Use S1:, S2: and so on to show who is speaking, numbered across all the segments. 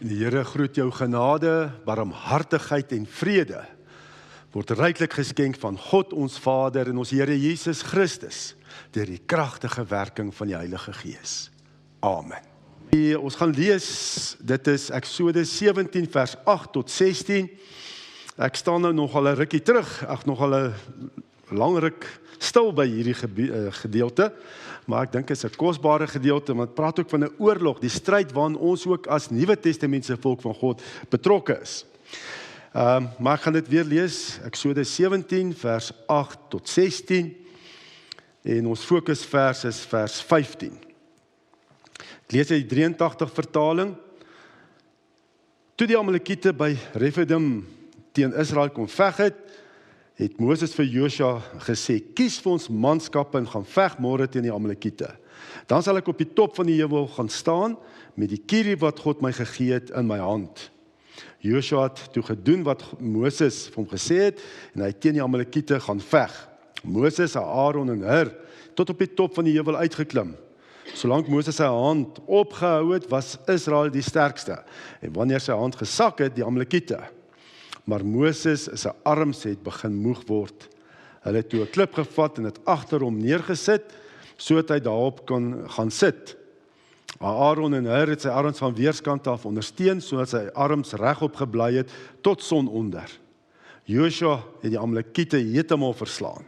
S1: Die Here groet jou genade, barmhartigheid en vrede word ryklik geskenk van God ons Vader en ons Here Jesus Christus deur die kragtige werking van die Heilige Gees. Amen. Ons gaan lees, dit is Eksodus 17 vers 8 tot 16. Ek staan nou nogal 'n rukkie terug, nogal 'n lang ruk stil by hierdie gedeelte, maar ek dink dit is 'n kosbare gedeelte, want het praat ook van 'n oorlog, die stryd waarin ons ook as Nuwe Testamentse volk van God betrokke is. Maar ek gaan dit weer lees, Eksodus 17 vers 8 tot 16, en ons fokusvers is vers 15. Ek lees uit die 83 vertaling. Toe die Amalekiete by Refidim teen Israel kom veg het Moses vir Josua gesê, kies vir ons manskappe en gaan veg môre teen die Amalekiete. Dan sal ek op die top van die heuwel gaan staan met die kierie wat God my gegee het in my hand. Josua het toe gedoen wat Moses vir hom gesê het en hy het teen die Amalekiete gaan veg. Moses, Aaron en Hur tot op die top van die heuwel uitgeklim. Solank Moses sy hand opgehou het, was Israel die sterkste. En wanneer sy hand gesak het, die Amalekiete. Maar Moses sy arms het begin moeg word. Hulle het toe 'n klip gevat en dit agter hom neergesit, sodat hy daarop kon gaan sit. Aaron en Hur het sy arms van weerskant af ondersteun, sodat sy arms regop gebly het tot sononder. Josua het die Amalekiete heeltemal verslaan.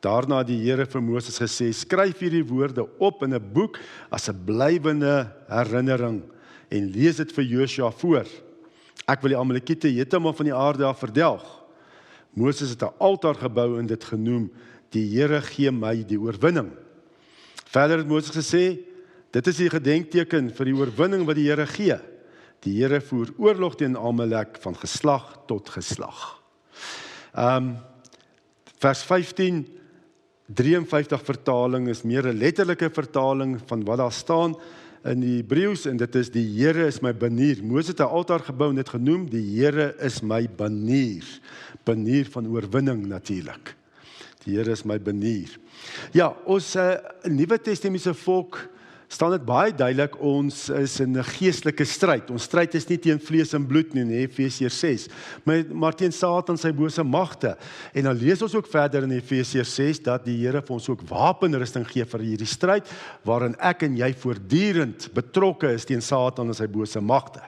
S1: Daarna het die Here vir Moses gesê, skryf hierdie woorde op in 'n boek as 'n blywende herinnering en lees dit vir Josua voor. Ek wil die Amalekiete heeltemal van die aarde af verdelg. Moses het 'n altaar gebou en dit genoem, die Here gee my die oorwinning. Verder het Moses gesê, dit is die gedenkteken vir die oorwinning wat die Here gee. Die Here voer oorlog teen Amalek van geslag tot geslag. Vers 15, 53 vertaling is meer 'n letterlike vertaling van wat daar staan in die Hebreëus, en dit is die Here is my banier. Moses het 'n altaar gebou en dit genoem, die Here is my banier. Banier van oorwinning natuurlik. Die Here is my banier. Ja, ons Nuwe Testamentse volk staan dit baie duidelik, ons is in 'n geestelike stryd. Ons stryd is nie teen vlees en bloed nie, Efesiërs 6, maar teen Satan sy bose magte. En dan lees ons ook verder in Efesiërs 6 dat die Here vir ons ook wapenrusting gee vir hierdie stryd, waarin ek en jy voortdurend betrokke is teen Satan en sy bose magte.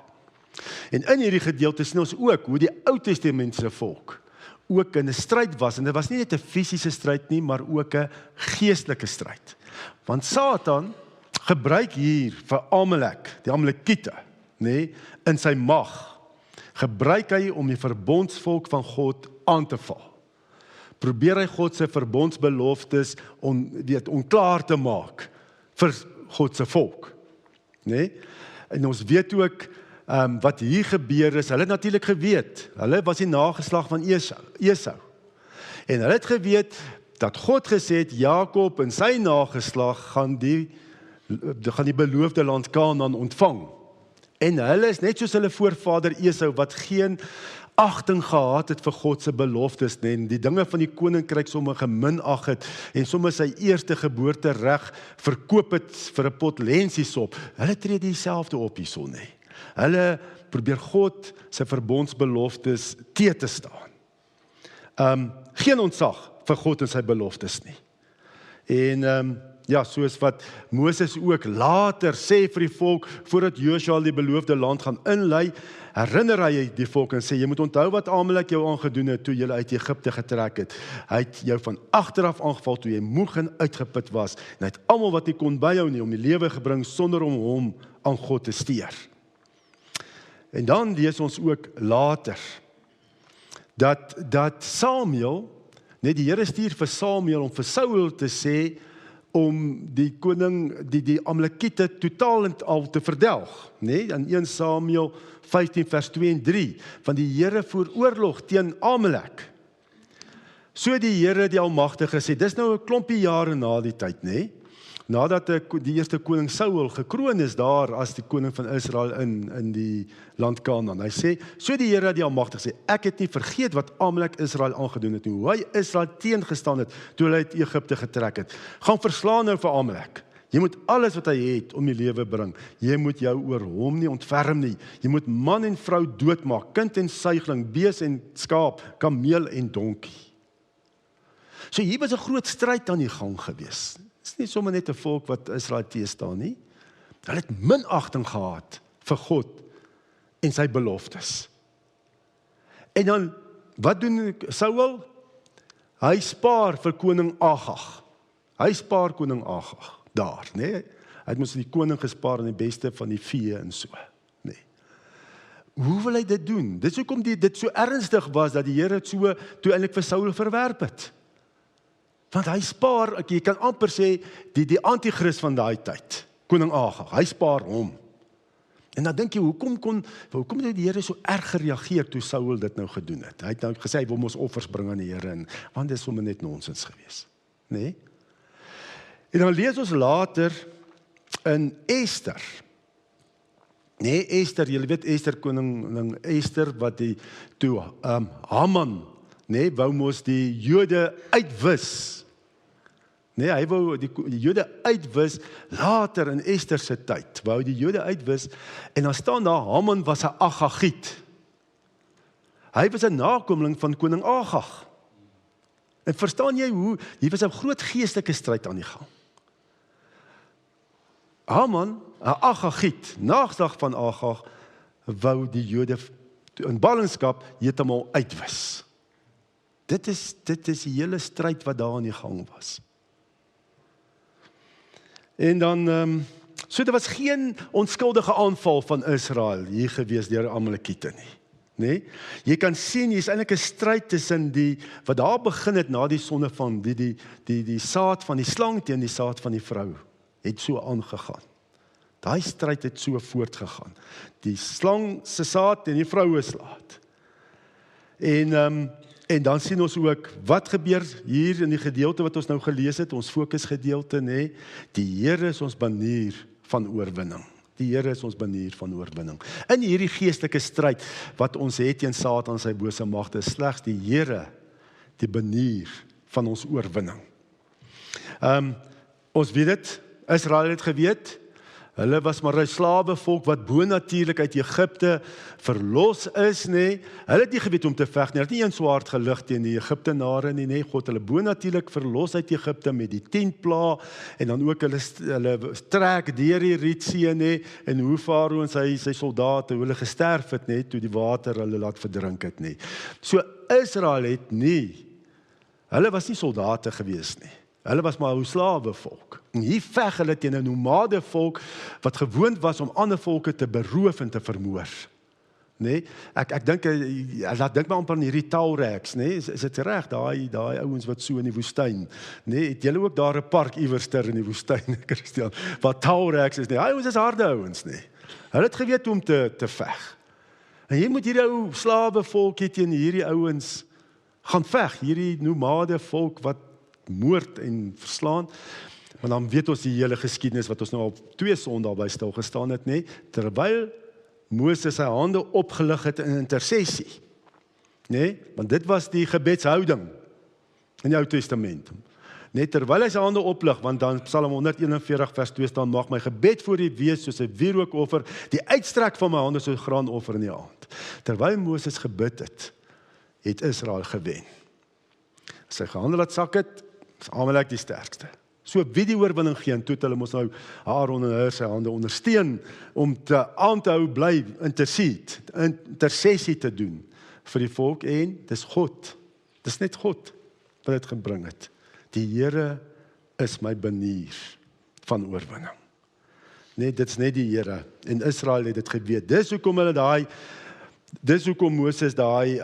S1: En in hierdie gedeelte sien ons ook hoe die Ou Testamentse volk ook in 'n stryd was, en dit was nie net 'n fisiese stryd nie, maar ook 'n geestelike stryd. Want Satan gebruik hier vir Amalek, die Amalekiete, in sy mag, gebruik hy om die verbondsvolk van God aan te val. Probeer hy God se verbondsbeloftes onklaar te maak vir God se volk. En ons weet ook wat hier gebeur is, hulle het natuurlik geweet, hulle was die nageslag van Esau. En hulle het geweet dat God gesê het, Jakob en sy nageslag gaan die beloofde land Kanaan ontvang. En hulle is net soos hulle voorvader Esau, wat geen agting gehad het vir God se beloftes, en die dinge van die koninkryk sommer geminag het, en sommer sy eerste geboortereg verkoop het vir 'n pot lensiesop. Hulle tree dieselfde op hierson, Hulle probeer God se verbondsbeloftes te staan. Geen ontzag vir God en sy beloftes nie. En ja, soos wat Moses ook later sê vir die volk, voordat Josua die beloofde land gaan inlei, herinner hy die volk en sê, jy moet onthou wat Amalek jou aangedoen het, toe jy uit Egipte getrek het. Hy het jou van agteraf aangeval, toe jy moeg en uitgeput was, en hy het almal wat nie kon byhou nie, om die lewe gebring, sonder om hom aan God te steur. En dan lees ons ook later, dat Samuel, die Here stuur vir Samuel, om vir Saul te sê, om die koning, die Amalekiete totaal en al te verdelg. In 1 Samuel 15 vers 2 en 3, van die Here voer oorlog teen Amalek. So die Here die Almagtige sê, dis nou 'n klompie jare na die tyd, nadat die eerste koning Saul gekroon is daar as die koning van Israel in die land Kanaan. Hy sê, so die Here die Almagtige sê, ek het nie vergeet wat Amalek Israel aangedoen het, hoe hy Israel teengestaan het, toe hy uit Egipte getrek het. Gaan verslaan nou vir Amalek. Jy moet alles wat hy het om die lewe bring. Jy moet jou oor hom nie ontferm nie. Jy moet man en vrou doodmaak, kind en suigling, bees en skaap, kameel en donkie. So hier was 'n groot stryd aan die gang gewees. Dit is nie sommer net 'n volk wat Israel teestaan nie. Hulle het minagting gehad vir God en sy beloftes. En dan, wat doen Saul? Hy spaar vir koning Agag. Hy spaar koning Agag daar, nee. Hy het mos die koning gespaar en die beste van die vee en so, nee. Hoe wil hy dit doen? Dit is hoekom dit so ernstig was dat die Here het so toe eintlik vir Saul verwerp het. Want hy spaar, jy kan amper sê die anti-kris van daai tyd, koning Agag, hy spaar hom. En dan dink jy, hoekom het die Here so erg gereageer toe Saul dit nou gedoen het? Hy het nou gesê, hy wil ons offers bring aan die Here, want dit is sommer net nonsens gewees. Nee? En dan lees ons later in Ester. Nee, Ester, julle weet Ester, koning Ester, wat toe Haman, nee, wou mos die Jode uitwis. Nee, hy wou die Jode uitwis later in Ester se tyd. Wou die Jode uitwis en dan staan daar Haman was 'n Agagiet. Hy was 'n nakomeling van koning Agag. En verstaan jy hoe hier was 'n groot geestelike stryd aan die gang. Haman, 'n Agagiet, nageslag van Agag, wou die Jode in ballingskap heeltemal uitwis. Dit is die hele stryd wat daar aan die gang was. En dan, so daar was geen onskuldige aanval van Israel hier gewees deur Amalekiete nie. Nee? Jy kan sien, hier is eintlik 'n stryd tussen wat daar begin het na die sonde van die saad van die slang teen die saad van die vrou, het so aangegaan. Daai stryd het so voortgegaan. Die slang se saad teen die vroue saad. En dan sien ons ook, wat gebeur hier in die gedeelte wat ons nou gelees het, ons fokusgedeelte, nee, die Here is ons banier van oorwinning. Die Here is ons banier van oorwinning. In hierdie geestelike stryd wat ons het teen Satan en sy bose magte, is slegs die Here die banier van ons oorwinning. Ons weet dit, Israel het geweet, hulle was maar 'n slawevolk wat bonatuurlik uit Egipte verlos is, nee. Hulle het nie geweet om te veg nie. Hulle het nie een swaard gelig teen die Egiptenare nie, nee. God hulle bonatuurlik verlos uit Egipte met die 10 plaae en dan ook hulle trek deur die Rietsee, nee, en hoe Farao en sy soldate, hoe hulle gesterf het, nee, toe die water hulle laat verdrink het, nee. So Israel het nie, hulle was nie soldate gewees nie. Hulle was maar 'n slawevolk. En hier veg hulle teen 'n nomade volk wat gewoond was om ander volke te beroof en te vermoor. Nee, ek dink laat dink maar amper aan hierdie Taureks, nee, is dit reg daai ouens wat so in die woestyn. Nee, het julle ook daar 'n park iewers ter in die woestyn, Christian, wat Taureks is nie. Hy ouens is harde ouens, nee. Hulle het geweet hoe om te veg. En jy moet hierdie ou slawevolk teen hierdie ouens gaan veg, hierdie nomade volk wat moord en verslaan, maar dan weet ons die hele geskiedenis wat ons nou al 2 sondae by stil gestaan het, nee, terwyl Moses sy hande opgelig het in intersessie, nee, want dit was die gebedshouding in die Ou Testament, nee, terwyl hy sy hande oplig, want dan Psalm 141 vers 2 staan, mag my gebed voor U wees soos 'n wierookoffer, die uitstrek van my hande soos graanoffer in die aand. Terwyl Moses gebid het Israel gewen. Sy gehandel laat sak het, is Amalek die sterkste. So wie die oorwinning gee, en toe het hulle mos nou Aaron en Hur sy hande ondersteun om aan te hou bly intersessie te doen vir die volk, en dis God. Dis net God wat dit gebring het. Die Here is my banier van oorwinning. Nee, dit is net die Here, en Israel het dit geweet. Dis hoekom Moses daai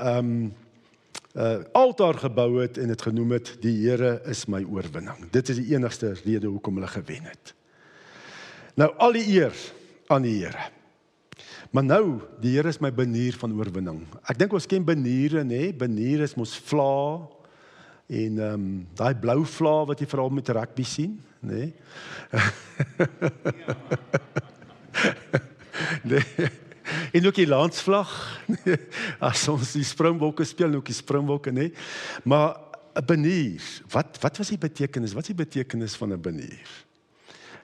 S1: altaar gebou het en het genoem het, die Here is my oorwinning. Dit is die enigste rede hoekom hulle gewen het. Nou, al die eer aan die Here. Maar nou, die Here is my banier van oorwinning. Ek dink ons ken baniere, nee, banier is mos vla, en daai blou vla wat jy veral met rugby sien, nee. Nee. En ook die landsvlag, as ons die Springbokke speel, ook die Springbokke, nee. Maar 'n banier, wat was die betekenis? Wat is die betekenis van 'n banier?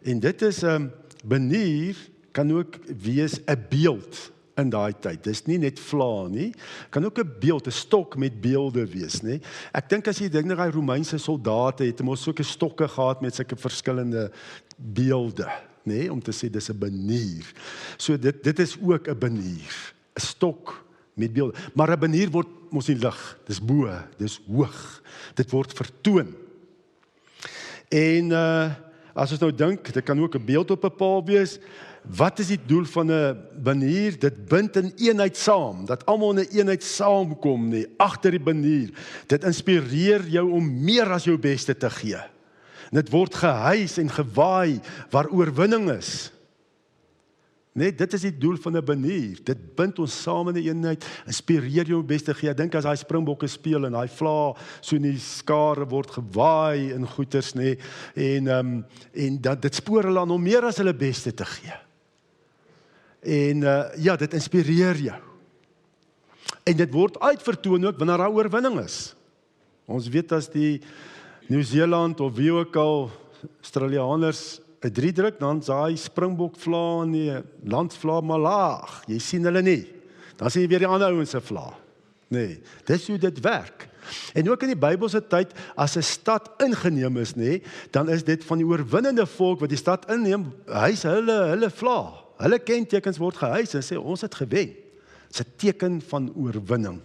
S1: En dit is 'n banier kan ook wees 'n beeld in daai tyd. Dis nie net vla nie, kan ook 'n beeld, 'n stok met beelde wees, nê. Ek dink as jy dink na daai Romeinse soldate het mos sulke stokke gehad met sulke verskillende beelde, nê, om te sê dis 'n banier. So dit is ook 'n banier, 'n stok met beelde. Maar 'n banier word mos nie lig, dis bo, dis hoog. Dit word vertoon. En as ons nou dink, dit kan ook 'n beeld op 'n paal wees. Wat is die doel van 'n banier? Dit bind in eenheid saam, dat almal in 'n eenheid saamkom, nee, agter die banier. Dit inspireer jou om meer as jou beste te gee. En dit word gehuis en gewaai waar oorwinning is. Nee, dit is die doel van 'n banier. Dit bind ons saam in 'n eenheid, inspireer jou beste gee. Ek dink as daai Springbokke speel en daai vla so in die skare word gewaai in goeters, nê, en dat dit spoor hulle aan om meer as hulle beste te gee. En ja, dit inspireer jou. En dit word uitvertoon ook wanneer daar oorwinning is. Ons weet as die Nieu-Seeland of wie ook al Australianers 'n 3 druk, dan daai Springbok vla en die landsvla maar laag. Jy sien hulle nie. Dan sien jy weer die ander ouens se vla. Nee, dis hoe dit werk. En ook in die Bybelse tyd, as 'n stad ingeneem is, nê, dan is dit van die oorwinnende volk wat die stad inneem, hys hulle vla. Hulle kentekens word gehys en sê ons het gewen. Dis 'n teken van oorwinning.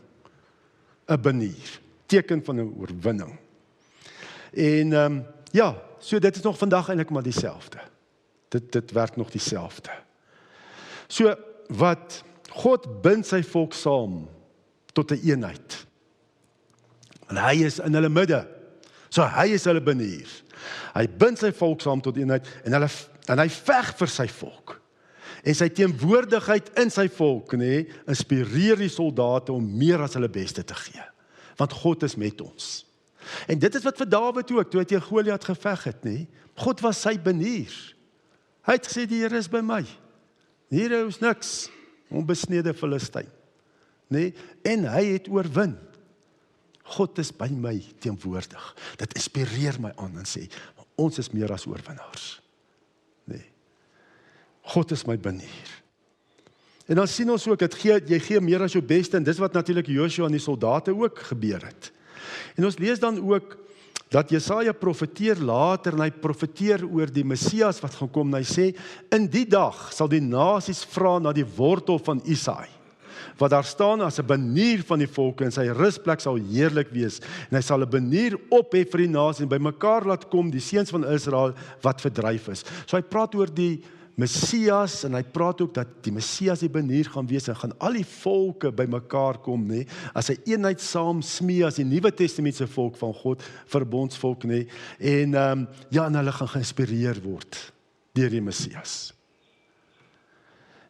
S1: 'n banier, teken van 'n oorwinning. En ja, so dit is nog vandag eintlik maar dieselfde. Dit werk nog dieselfde. So wat God bind sy volk saam tot 'n eenheid. En hy is in hulle midde. So hy is hulle banier. Hy bind sy volk saam tot eenheid en hy veg vir sy volk. En sy teenwoordigheid in sy volk, nê, inspireer die soldate om meer as hulle beste te gee. Want God is met ons. En dit is wat vir Dawid ook, toe hy teen Goliat geveg het, nê. God was sy banier. Hy het gesê die Here is by my. Hier is niks, onbesnede Filistyn, nê. En hy het oorwin. God is by my teenwoordig. Dit inspireer my aan en sê, ons is meer as oorwinnaars. Nee. God is my banier. En dan sien ons ook, jy gee meer as jou beste, en dis wat natuurlik Joshua en die soldate ook gebeur het. En ons lees dan ook, dat Jesaja profeteer later, en hy profeteer oor die Messias wat gaan kom, en hy sê, in die dag sal die nasies vra na die wortel van Isaai, wat daar staan as 'n banier van die volke, en sy rusplek sal heerlik wees, en hy sal 'n banier ophef vir die nasies, en bymekaar laat kom die seuns van Israel, wat verdryf is. So hy praat oor die Messias, en hy praat ook dat die Messias die banier gaan wees, en gaan al die volke bymekaar kom, nê, as 'n eenheid saam smee, as die Nuwe Testamentse volk van God, verbondsvolk, nê, en ja, en hulle gaan geïnspireer word deur die Messias.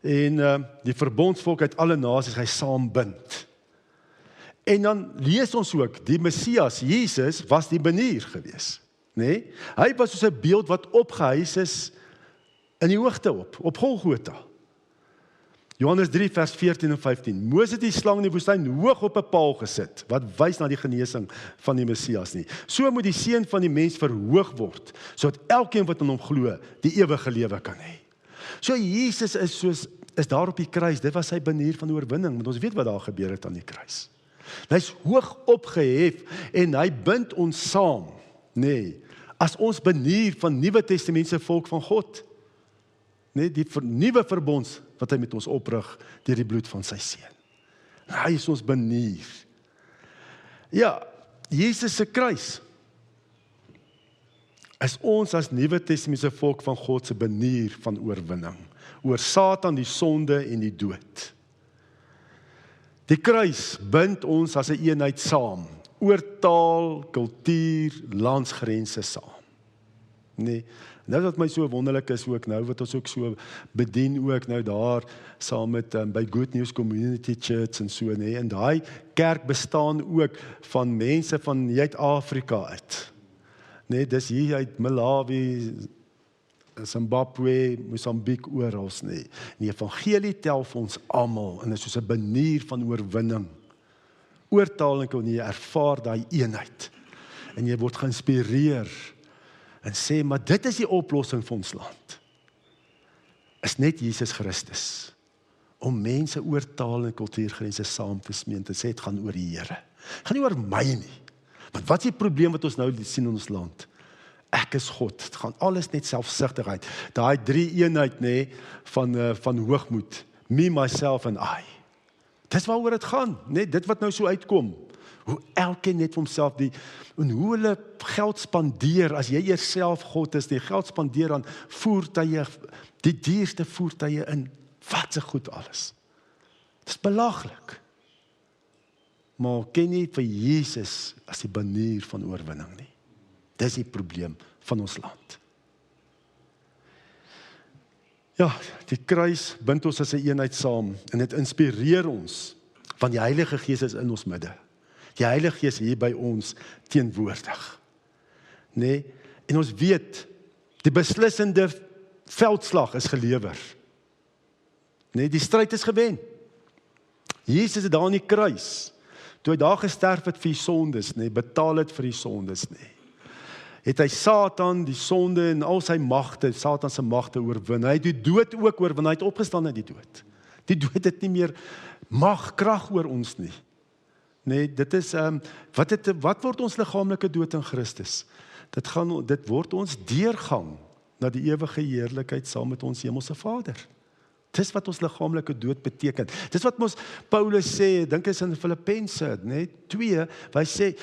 S1: En die verbondsvolk uit alle nasies, hy saambind. En dan lees ons ook, die Messias, Jesus, was die banier gewees, nê? Hy was soos 'n beeld wat opgehys is in die hoogte op Golgotha. Johannes 3 vers 14 en 15. Moses het die slang in die woestyn hoog op 'n paal gesit, wat wys na die genesing van die Messias nie. So moet die seun van die mens verhoog word, sodat elkeen wat aan hom glo, die ewige lewe kan hê. So Jesus is daar op die kruis, dit was sy banier van oorwinning, want ons weet wat daar gebeur het aan die kruis. Hy's hoog opgehef en hy bind ons saam, nê, as ons banier van Nuwe Testamentse volk van God. Nee, die nuwe verbonds wat hy met ons oprig deur die bloed van sy seun. Hy is ons banier. Ja, Jesus se kruis is ons as Nuwe Testamentse volk van God se banier van oorwinning oor Satan, die sonde en die dood. Die kruis bind ons as 'n eenheid saam, oor taal, kultuur, landsgrense saam. Nee, nou wat my so wonderlik is ook nou, wat ons ook so bedien ook nou daar, saam met by Good News Community Church en so, nee, en daai kerk bestaan ook van mense van uit Afrika uit. Nee, dis hier uit Malawi, Zimbabwe, Mosambik, oral, nee. Die evangelie tel vir ons almal, en is soos 'n banier van oorwinning. Oortaal en kon jy ervaar daai eenheid, en jy word geïnspireer en sê, maar dit is die oplossing vir ons land. Is net Jesus Christus. Om mense oor taal en kultuurgrense saam te smee en te sê, het gaan oor die Here. Het gaan nie oor my nie. Want wat is die probleem wat ons nou sien in ons land? Ek is God. Het gaan alles net selfsugtigheid. Daai 3 eenheid nê, van hoogmoed. Me, myself en I. Dis waaroor dit gaan, net dit wat nou so uitkom. Hoe elkeen net vir homself en hoe hulle geld spandeer, as jy jouself God is, die geld spandeer aan voertuie, die duurste voertuie in, wat se goed alles. Dit is belaglik. Maar ken nie vir Jesus as die banier van oorwinning nie. Dis die probleem van ons land. Ja, die kruis bind ons as 'n eenheid saam en dit inspireer ons, want die Heilige Gees is in ons midde. Die Heilige Gees hier by ons teenwoordig. Nee, en ons weet, die beslissende veldslag is gelewer. Nee, die stryd is gewen. Jesus het daar aan die kruis, toe hy daar gesterf het vir die sondes, nee, betaal het vir die sondes, nee. Het hy Satan, die sonde en al sy magte, Satan se magte oorwin. Hy het die dood ook oorwin, hy het opgestaan uit die dood. Die dood het nie meer mag, krag oor ons nie. Nee, dit is, wat word ons liggaamlike dood in Christus? Dit word ons deurgang na die ewige heerlikheid saam met ons hemelse Vader. Dis wat ons liggaamlike dood beteken. Dis wat ons Paulus sê, dink is in Filippense, nee, 2, waar hy sê,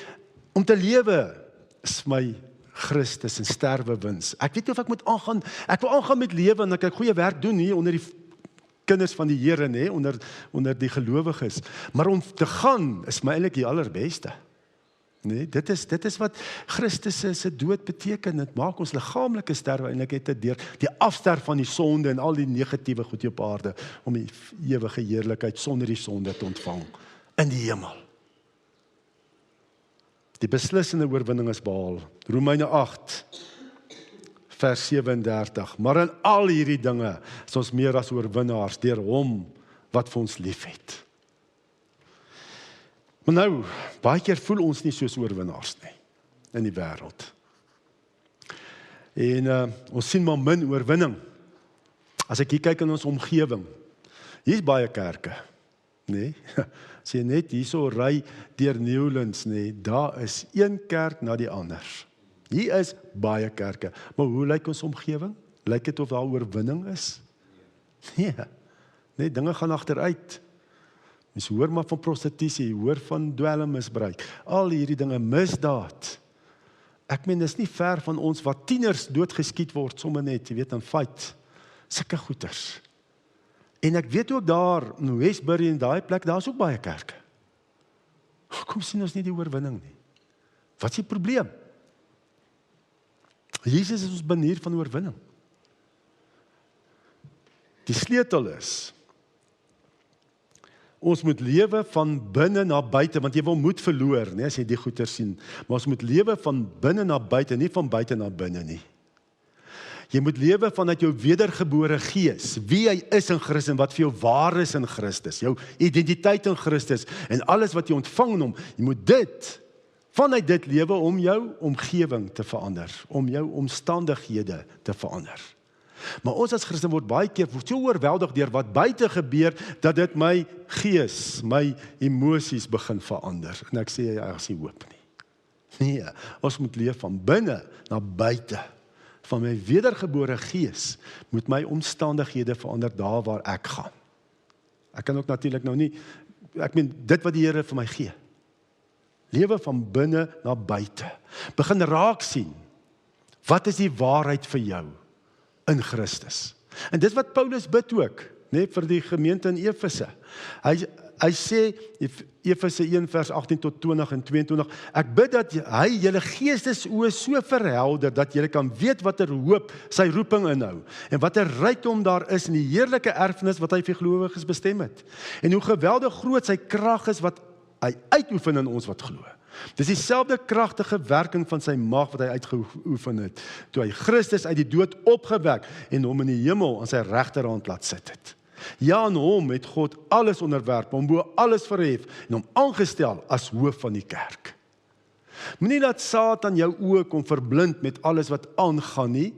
S1: om te lewe is my Christus en sterwe wins. Ek weet nie of ek moet aangaan, ek wil aangaan met lewe en ek kan goeie werk doen hier onder die kinders van die Here, nee, onder die gelowiges. Maar om te gaan is my eintlik die allerbeste. Nee, dit is wat Christus se dood beteken. Dit maak ons liggaamlike sterwe eintlik net deur die afsterf van die sonde en al die negatiewe goed op aarde om die ewige heerlikheid sonder die sonde te ontvang in die hemel. Die beslissende oorwinning is behaal. Romeine 8 vers 37. Maar in al hierdie dinge is ons meer as oorwinnaars deur hom wat vir ons liefhet. Maar nou, baie keer voel ons nie soos oorwinnaars nie in die wêreld. En ons sien maar min oorwinning. As ek hier kyk in ons omgewing, hier is baie kerke, nee. As jy net hierso ry deur Newlands, nee, daar is een kerk na die ander. Hier is baie kerke, maar hoe lyk ons omgewing? Lyk dit of daar oorwinning is? Nee, dinge gaan agteruit. Mens hoor maar van prostitusie, hoor van dwelmmisbruik, al hierdie dinge, misdaad. Ek meen, dis nie ver van ons wat tieners doodgeskiet word, sommer net, jy weet, in fight, sulke goeters. En ek weet ook daar, in Westbury en daai plek, daar is ook baie kerke. Hoekom sien ons nie die oorwinning nie? Wat is die probleem? Jesus is ons banier van oorwinning. Die sleutel is, ons moet lewe van binne na buite, want jy wil moed verloor, nie, as jy die goeie sien, maar ons moet lewe van binne na buite, nie van buite na binne nie. Jy moet lewe vanuit jou wedergebore gees, wie hy is in Christus en wat vir jou waar is in Christus, jou identiteit in Christus en alles wat jy ontvang in hom, jy moet vanuit dit lewe om jou omgewing te verander, om jou omstandighede te verander. Maar ons as Christen word baie keer so oorweldig deur wat buite gebeur, dat dit my gees, my emosies begin verander. En ek sê, ja, is nie hoop nie. Nee, ons moet leef van binne na buite. Van my wedergebore gees moet my omstandighede verander daar waar ek gaan. Ek kan ook natuurlik nou nie, ek meen dit wat die Here vir my gee. Lewe van binne na buite. Begin raak sien, wat is die waarheid vir jou in Christus? En dis wat Paulus bid ook, nee, vir die gemeente in Efese. Hy sê, Efese 1 vers 18 tot 20 en 22, ek bid dat hy julle geestesoë so verhelder, dat julle kan weet watter hoop sy roeping inhou, en watter rykdom daar is in die heerlike erfenis wat hy vir gelowiges bestem het, en hoe geweldig groot sy krag is wat hy uitoefen in ons wat glo. Dis dieselfde kragtige werking van sy mag wat hy uitgeoefen het, toe hy Christus uit die dood opgewek en hom in die hemel aan sy regterhand laat sit het. Ja, aan hom het God alles onderwerp, hom bo alles verhef en hom aangestel as hoof van die kerk. Moenie dat Satan jou oë kom verblind met alles wat aangaan nie.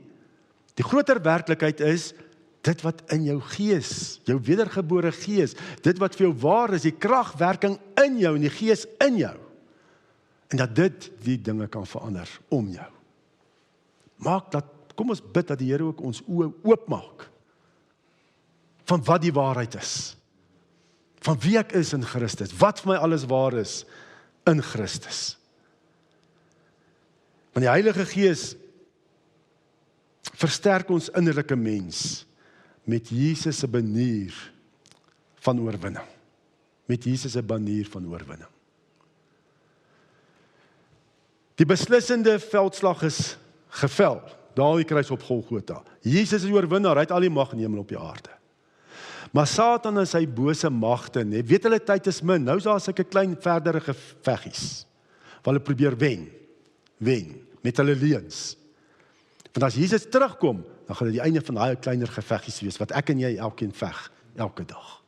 S1: Die groter werklikheid is, dit wat in jou gees, jou wedergebore gees, dit wat vir jou waar is, die kragwerking in jou en die gees in jou. En dat dit die dinge kan verander om jou. Kom ons bid dat die Here ook ons oë oopmaak van wat die waarheid is. Van wie ek is in Christus, wat vir my alles waar is in Christus. Want die Heilige Gees versterk ons innerlike mens met Jesus se banier van oorwinning. Met Jesus se banier van oorwinning. Die beslissende veldslag is gevel, daar die kruis op Golgotha. Jesus is oorwinnaar, hy het al die mag in die hemel op die aarde. Maar Satan en sy bose magte, weet hulle tyd is min, nou is daar sulke klein verdere geveggies, waar hulle probeer wen, met hulle leuns. Want as Jesus terugkom, dan gaan dit die einde van daai kleiner geveggies wees, wat ek en jy elkeen veg, elke dag.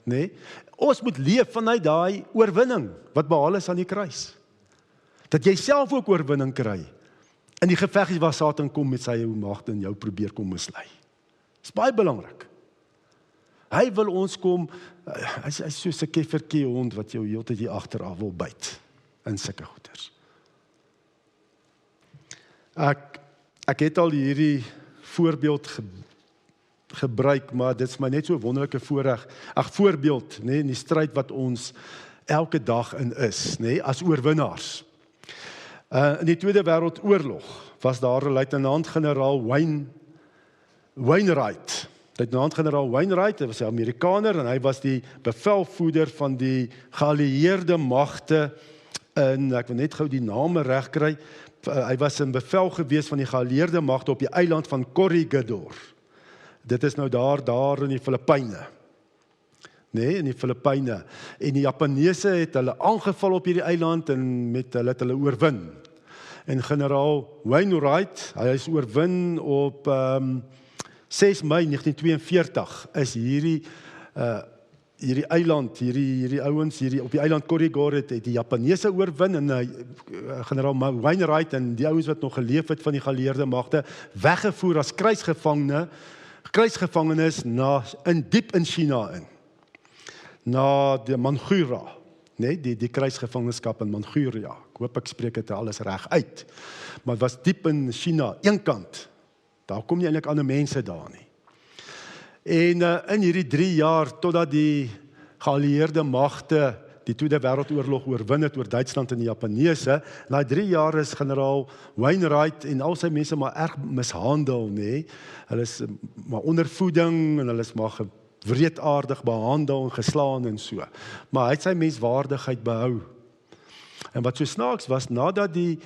S1: Nee? Ons moet leef vanuit daai oorwinning, wat behaal is aan die kruis. Dat jy self ook oorwinning kry, in die geveggies waar Satan kom met sy magte en jou probeer kom mislei. Dis baie belangrik. Hy wil ons kom, hy is soos 'n keffertjie hond, wat jou heeltyd hier agteraf wil byt, in sulke goeders. Ek het al hierdie voorbeeld gebruik, maar dit is my net so 'n wonderlike voorbeeld, in die stryd wat ons elke dag in is, as oorwinnaars. In die Tweede Wêreldoorlog was daar 'n luitenant-generaal Wainwright. Luitenant-generaal Wainwright, hy was 'n Amerikaner en hy was die bevelvoerder van die geallieerde magte in, ek wil net gou die name regkry, hy was in bevel gewees van die geallieerde magte op die eiland van Corregidor. Dit is nou daar in die Filippyne. In die Filippyne. En die Japaneese het hulle aangeval op hierdie eiland en met hulle het hulle oorwin. En generaal Wainwright, hy is oorwin op 6 Mei 1942 is hierdie eiland, hierdie ouens op die eiland Corregidor het die Japaneese oorwin en generaal Wainwright en die ouens wat nog geleef het van die geallieerde magte weggevoer as kruisgevangenes diep in China in. Na die Manchuria, die kruisgevangenskap in Manchuria. Ek hoop ek spreek dit alles reg uit. Maar het was diep in China, een kant. Daar kom nie eintlik ander mense daar nie. En in hierdie 3 jaar, totdat die geallieerde magte die Tweede Wêreldoorlog oorwin het oor Duitsland en die Japaneese, na 3 jaar is generaal Wainwright en al sy mense maar erg mishandel, Hulle is maar ondervoeding en hulle is maar wreedaardig behandel en geslaan en so. Maar hy het sy menswaardigheid behou. En wat so snaaks was, nadat die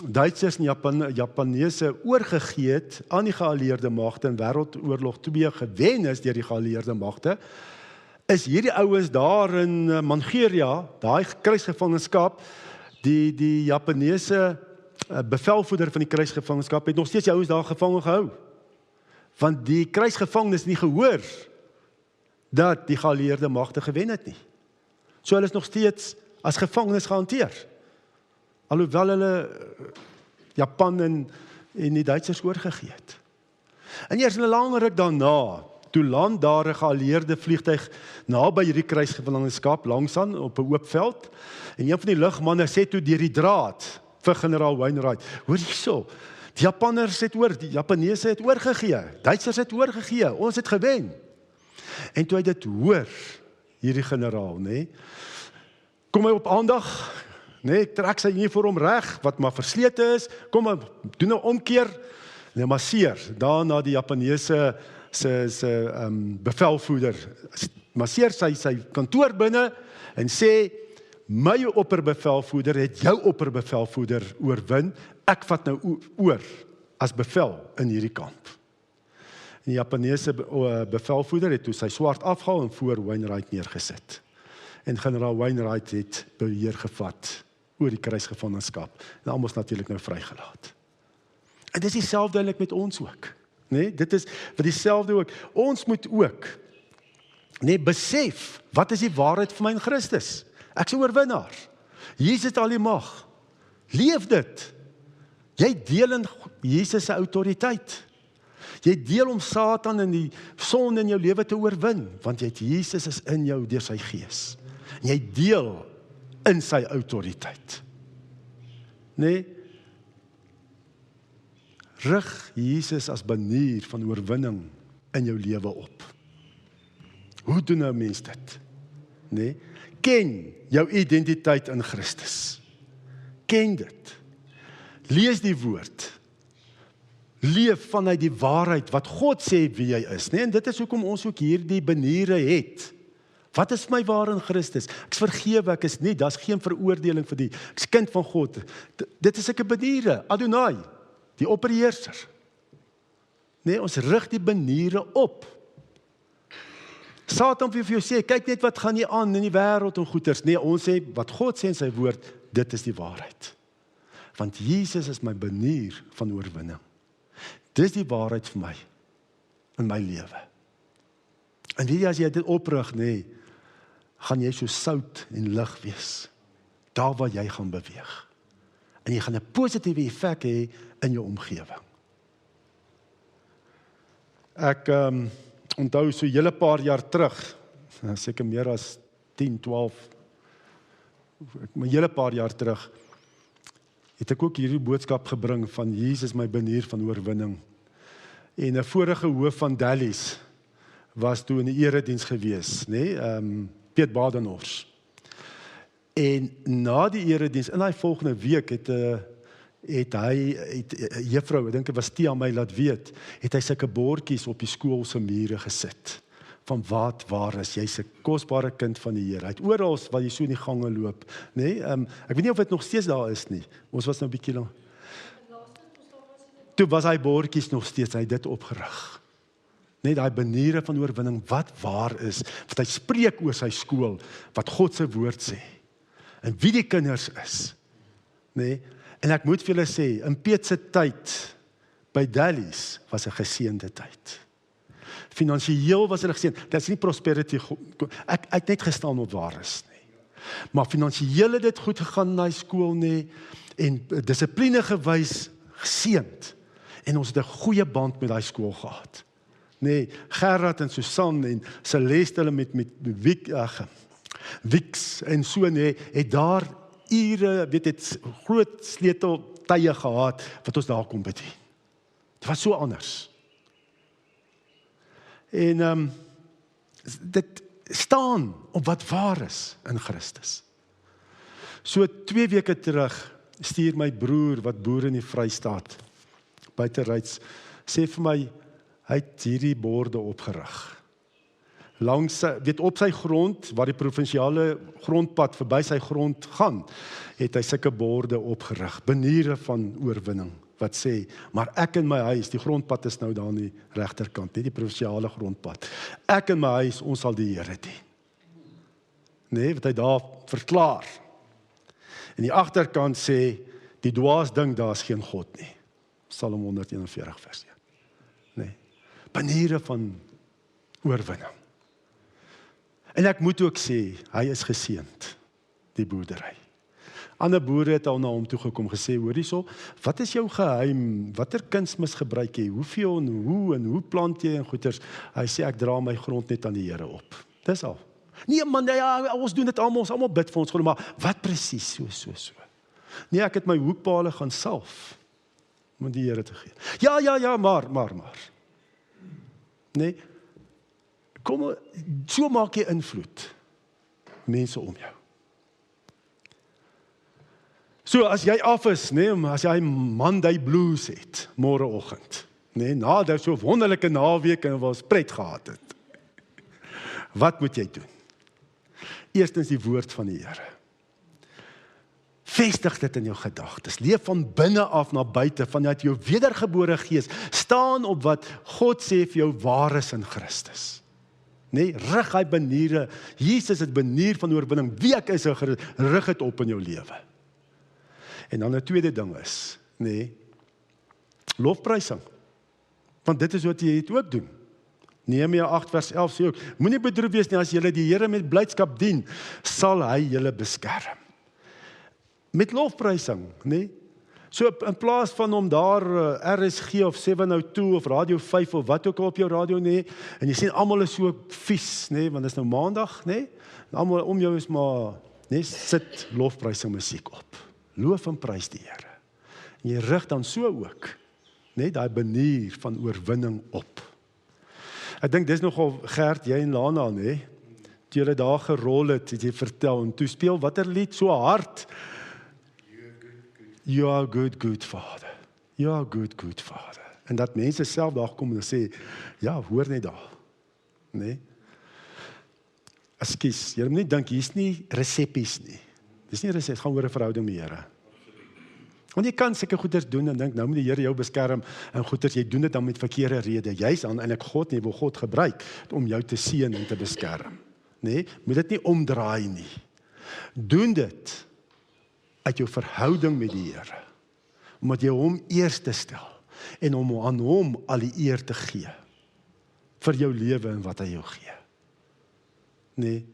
S1: Duitsers en Japaneese oorgegee het aan die geallieerde magte in Wêreldoorlog 2 gewen is deur die geallieerde magte, is hierdie ouens daar in Manchuria, daai kruisgevangenskap, die Japaneese bevelvoerder van die kruisgevangenskap het nog steeds die ouens daar gevange gehou. Want die kruisgevangenes nie gehoor dat die geallieerde magte gewen het nie. So hulle is nog steeds as gevangenes gehanteer. Alhoewel hulle Japan en die Duitsers oorgegee het. En eers 'n lang ruk daarna, toe land daar 'n geallieerde vliegtuig naby hierdie kruisgevangenskap langsaan op 'n oop veld. En een van die lugmanne sê toe deur die draad vir generaal Wainwright, hoor hierso, die Japanners het die Japaneese het oorgegee, Duitsers het oorgegee, ons het gewen. En toe hy dit hoor, hierdie generaal, kom hy op aandag, trek sy uniform reg, wat maar verslete is, kom hy, doen nou omkeer, en hy masseer, daarna die Japaneese bevelvoerder, masseer sy kantoor binne, en sê, my opperbevelvoerder het jou opperbevelvoerder oorwin, ek vat nou oor as bevel in hierdie kamp. Die Japaneese bevelvoerder het toe sy swaard afgehaal en voor Wainwright neergesit. En generaal Wainwright het beheer gevat oor die kruisgevangenskap. En almal is natuurlik nou vrygelaat. En dis dieselfde eintlik met ons ook. Dit is wat dieselfde ook. Ons moet ook besef, wat is die waarheid vir my in Christus? Ek is 'n oorwinnaar. Jesus het al die mag. Leef dit. Jy deel in Jesus se autoriteit. Jy deel om Satan en die sonde in jou lewe te oorwin, want jy het Jesus is in jou deur sy gees. En jy deel in sy autoriteit. Nee, rig Jesus as banier van oorwinning in jou lewe op. Hoe doen 'n mens dit? Nee, ken jou identiteit in Christus. Ken dit. Lees die woord. Leef vanuit die waarheid wat God sê wie jy is, nee, en dit is hoekom ons ook hierdie baniere het. Wat is my waar in Christus? Ek is vergewe, ek is nie, daar's geen veroordeling vir die, ek is kind van God. Dit is sulke baniere, Adonai, die opperheerser. Nee, ons rig die baniere op. Satan wil vir jou sê, kyk net wat gaan hier aan in die wêreld en goeters. Nee, ons sê, wat God sê in sy woord, dit is die waarheid. Want Jesus is my banier van oorwinning. Dis die waarheid vir my, in my lewe. En weet jy, as jy dit oprig, nee, gaan jy so sout en lig wees, daar waar jy gaan beweeg. En jy gaan 'n positiewe effek hê in jou omgewing. Ek onthou so 'n hele paar jaar terug, seker meer as 10, 12, maar 'n hele paar jaar terug, het ek ook hierdie boodskap gebring van Jesus my banier van oorwinning. En 'n vorige hoof van Dallies was toe in die erediens gewees, nee, Piet Badenhorst. En na die erediens, in daai volgende week het hy juffrou, ek dink dit was Tia my laat weet, het hy sulke bordjies op die skool se mure gesit. Van wat waar is, jy's 'n kosbare kind van die Here. Hy het oral waar jy so in die gange loop, nee, ek weet nie of dit nog steeds daar is nie. Ons was nou 'n bietjie lang. Toe was hy bordjies nog steeds, hy het dit opgerig. Net daai baniere van oorwinning, wat waar is, wat hy spreek oor sy skool, wat God se woord sê, en wie die kinders is. Nee, en ek moet vir julle sê, in Piet se tyd, by Dallies, was 'n geseënde tyd. Finansiëel was hulle geseën, dit is nie prosperity, ek het net gestaan op waar is nie. Maar finansiëel het dit goed gegaan in daai skool nie, en dissipline gewys, geseënd, en ons het 'n goeie band met daai skool gehad. Nee, Gerard en Susan en Celeste hulle met Wix en so nee, het daar ure, weet het groot sleuteltye gehad wat ons daar kon bedien. Dit was so anders. En dit staan op wat waar is in Christus. So 2 weke terug stuur my broer wat boer in die Vrystaat buiteryds, sê vir my, hy het hierdie borde opgerig. Langs, weet op sy grond, waar die provinsiale grondpad verby sy grond gaan, het hy sulke borde opgerig, baniere van oorwinning, wat sê, maar ek in my huis, die grondpad is nou daar aan die regterkant, nie die provinsiale grondpad. Ek in my huis, ons sal die Here dien. Nee, wat hy daar verklaar. En die agterkant sê, die dwaas ding, daar is geen God nie. Psalm 141 vers 1. Nee, baniere van oorwinning. En ek moet ook sê, hy is geseënd, die boerdery. Ander boere het al na hom toe gekom gesê, hoor hierso, wat is jou geheim? Watter kunsmis gebruik jy? Hoeveel en hoe plant jy en goeters? Hy sê, ek dra my grond net aan die Here op. Dis al. Nee man, ja, ons doen dit almal, ons almal bid vir ons grond, maar wat presies? So. Nee, ek het my hoekpale gaan salf, om die Here te gee. Ja, maar. Nee, kom, so maak jy invloed, mense om jou. So, as jy af is, nee, as jy Monday blues het, môreoggend, nee, na dat so wonderlike naweek en was pret gehad het, wat moet jy doen? Eerstens die woord van die Here. Vestig dit in jou gedagtes. Leef van binne af na buite, vanuit jou wedergebore gees. Staan op wat God sê vir jou waar is in Christus. Nee, rig hy baniere. Jesus het banier van oorwinning. Wie ek is, rig het op in jou lewe. En dan 'n tweede ding is, nee, lofprysing. Want dit is wat jy het ook doen. Nehemia 8 vers 11 sê ook, moenie bedroef wees nie as julle die Here met blydskap dien, sal hy julle beskerm. met lofprysing, nee? So in plaas van om daar RSG of 702 of Radio 5 of wat ook al op jou radio, nee, en jy sien almal is so vies, nee, want dit is nou maandag, nee, en almal om jou is maar, nee, sit lofprysing musiek op. Loof en prys die Here. En jy rig dan so ook, nee, daai banier van oorwinning op. Ek dink dis nogal Gert, jy en Lana, nee, toe julle daar gerol het jy vertel, en toe speel watter lied so hard. You are good Father. You are good Father. En dat mense self daar kom en sê, ja, hoor net daar. Nee. Ekskuus, jy moet nie dink, hier's nie resepies nie. Dis nie resep, gaan oor 'n verhouding met die Here. Want jy kan seker goeders doen en dink, nou moet die Here jou beskerm, en goeders, jy doen dit dan met verkeerde rede. Jy's aan eintlik God nie, wil God gebruik om jou te seën en te beskerm. Nee, moet dit nie omdraai nie. Doen dit uit jou verhouding met die Here, omdat jy hom eerste stel, en om aan hom al die eer te gee, vir jou lewe en wat hy jou gee. Nee,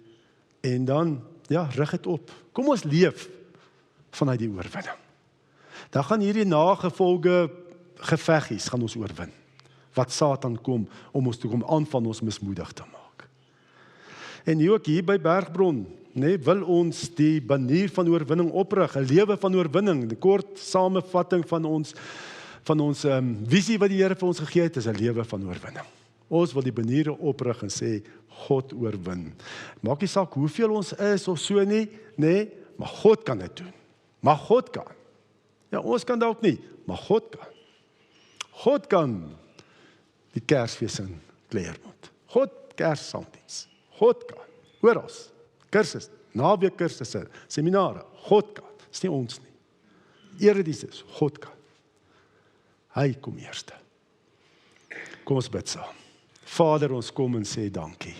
S1: en dan, ja, rig het op. Kom ons leef vanuit die oorwinning. Dan gaan hierdie nagevolge geveggies, gaan ons oorwin. Wat Satan kom, om ons te kom aanval, ons mismoedig te maak. En nu ook hier by Bergbron, nee, wil ons die banier van oorwinning oprig, 'n lewe van oorwinning. 'n Kort samevatting van ons visie wat die Here vir ons gegee het, is 'n lewe van oorwinning. Ons wil die baniere oprig en sê, God oorwin. Maak nie saak hoeveel ons is of so nie, nee, maar God kan dit doen. Maar God kan. Ja, ons kan dalk nie, maar God kan. God kan die Kersfees in Claremont. God Kerssanddiens. God kan. Hoor ons. Kursus, naweek kursusse, seminare, God kan, dis nie ons nie. Erediens is, God kan. Hy kom eerste. Kom ons bid saam. Vader, ons kom en sê dankie.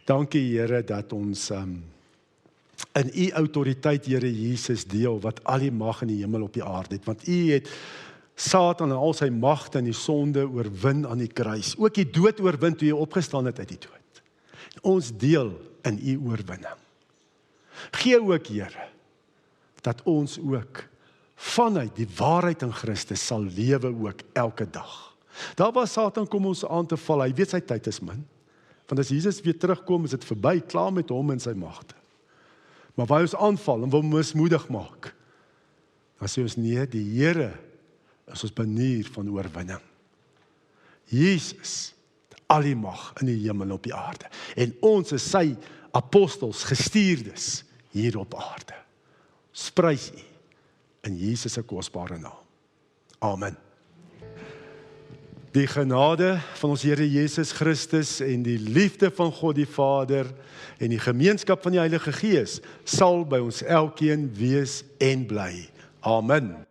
S1: Dankie Here dat ons in u autoriteit, Here Jesus, deel wat al die mag in die hemel op die aarde het, want u het Satan en al sy magte en die sonde oorwin aan die kruis, ook die dood oorwin toe jy opgestaan het uit die dood. Ons deel in u oorwinning. Gee ook, Here, dat ons ook vanuit die waarheid in Christus sal lewe ook elke dag. Daar waar Satan kom ons aan te val, hy weet sy tyd is min. Want as Jesus weer terugkom, is dit verby, klaar met hom en sy magte. Maar waar ons aanval en wil mismoedig maak, dan sê ons nee, die Here is ons banier van oorwinning. Jesus, al die mag in die hemel en op die aarde. En ons is sy apostels, gestuurdes hier op aarde. Prys u in Jesus se kosbare naam. Amen. Die genade van ons Here Jesus Christus en die liefde van God die Vader en die gemeenskap van die Heilige Gees sal by ons elkeen wees en bly. Amen.